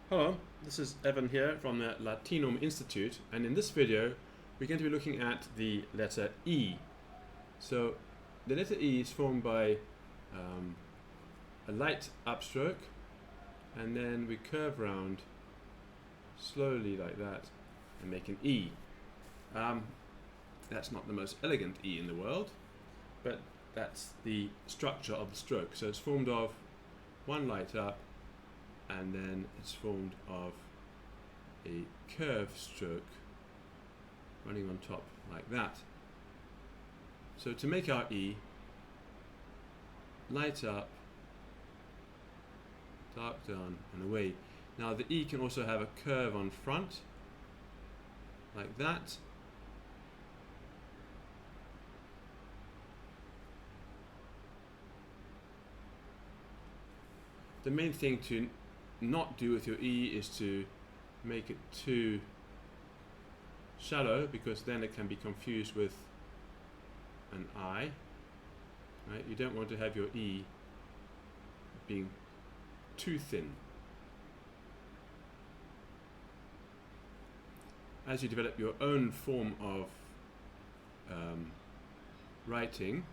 Hello, this is Evan here from the Latinum Institute, and in this video we're going to be looking at the letter E. So the letter E is formed by a light upstroke, and then we curve round slowly like that and make an E. That's not the most elegant E in the world, but that's the structure of the stroke. So it's formed of one light up, and then it's formed of a curved stroke running on top like that. So to make our E, light up, dark down and away. Now the E can also have a curve on front like that. The main thing to not do with your E is to make it too shallow, because then it can be confused with an I. Right? You don't want to have your E being too thin. As you develop your own form of writing,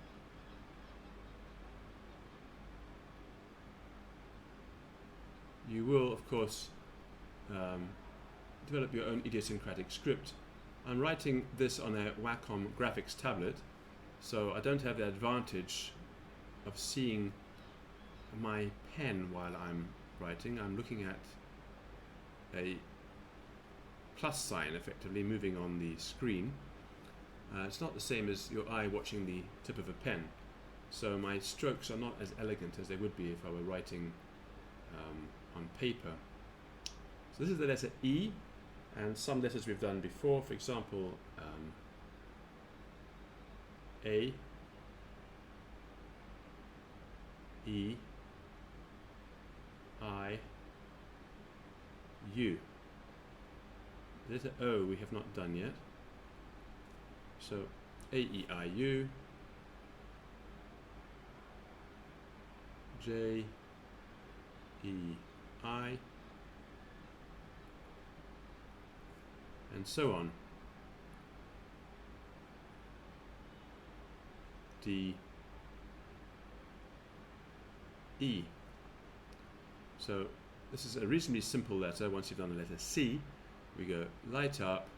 you will, of course, develop your own idiosyncratic script. I'm writing this on a Wacom graphics tablet, so I don't have the advantage of seeing my pen while I'm writing. I'm looking at a plus sign effectively moving on the screen. It's not the same as your eye watching the tip of a pen, so my strokes are not as elegant as they would be if I were writing on paper. So this is the letter E, and some letters we've done before. For example, A, E, I, U. The letter O we have not done yet. So A, E, I, U, J, E, I, and so on. D, E. So this is a reasonably simple letter. Once you've done the letter C, we go light up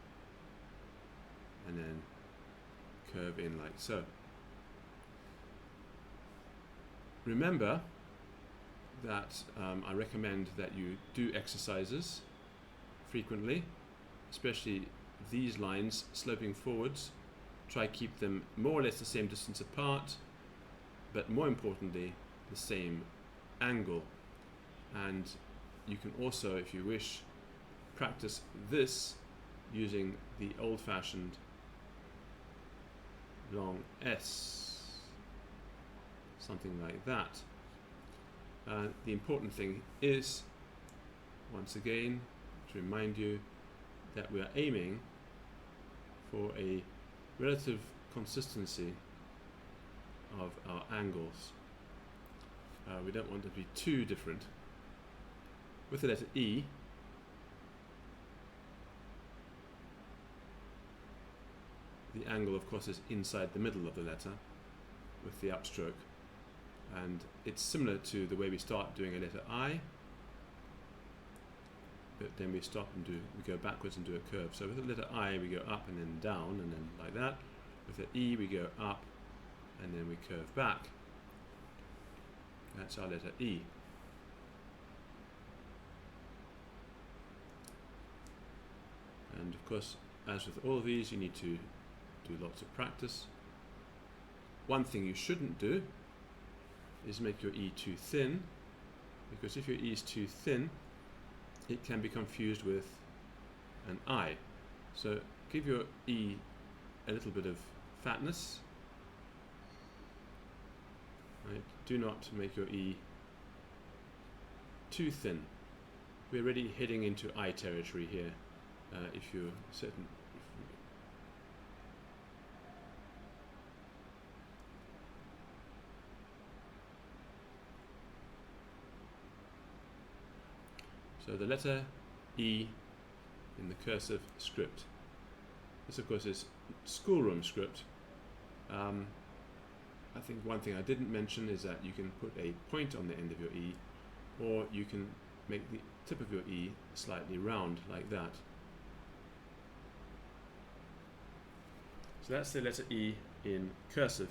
and then curve in like so. Remember that I recommend that you do exercises frequently, especially these lines sloping forwards. Try keep them more or less the same distance apart, but more importantly the same angle. And you can also, if you wish, practice this using the old-fashioned long S, something like that. The important thing is, once again, to remind you that we are aiming for a relative consistency of our angles. We don't want them to be too different. With the letter E, the angle, of course, is inside the middle of the letter with the upstroke. And it's similar to the way we start doing a letter I, but then we stop and we go backwards and do a curve. So with the letter I we go up and then down and then like that. With the E we go up and then we curve back. That's our letter E. And of course, as with all of these, you need to do lots of practice. One thing you shouldn't do is make your E too thin, because if your E is too thin, it can be confused with an I. So give your E a little bit of fatness. Right? Do not make your E too thin. We're already heading into I territory here. If you're certain. So the letter E in the cursive script. This of course is schoolroom script. I think one thing I didn't mention is that you can put a point on the end of your E, or you can make the tip of your E slightly round like that. So that's the letter E in cursive.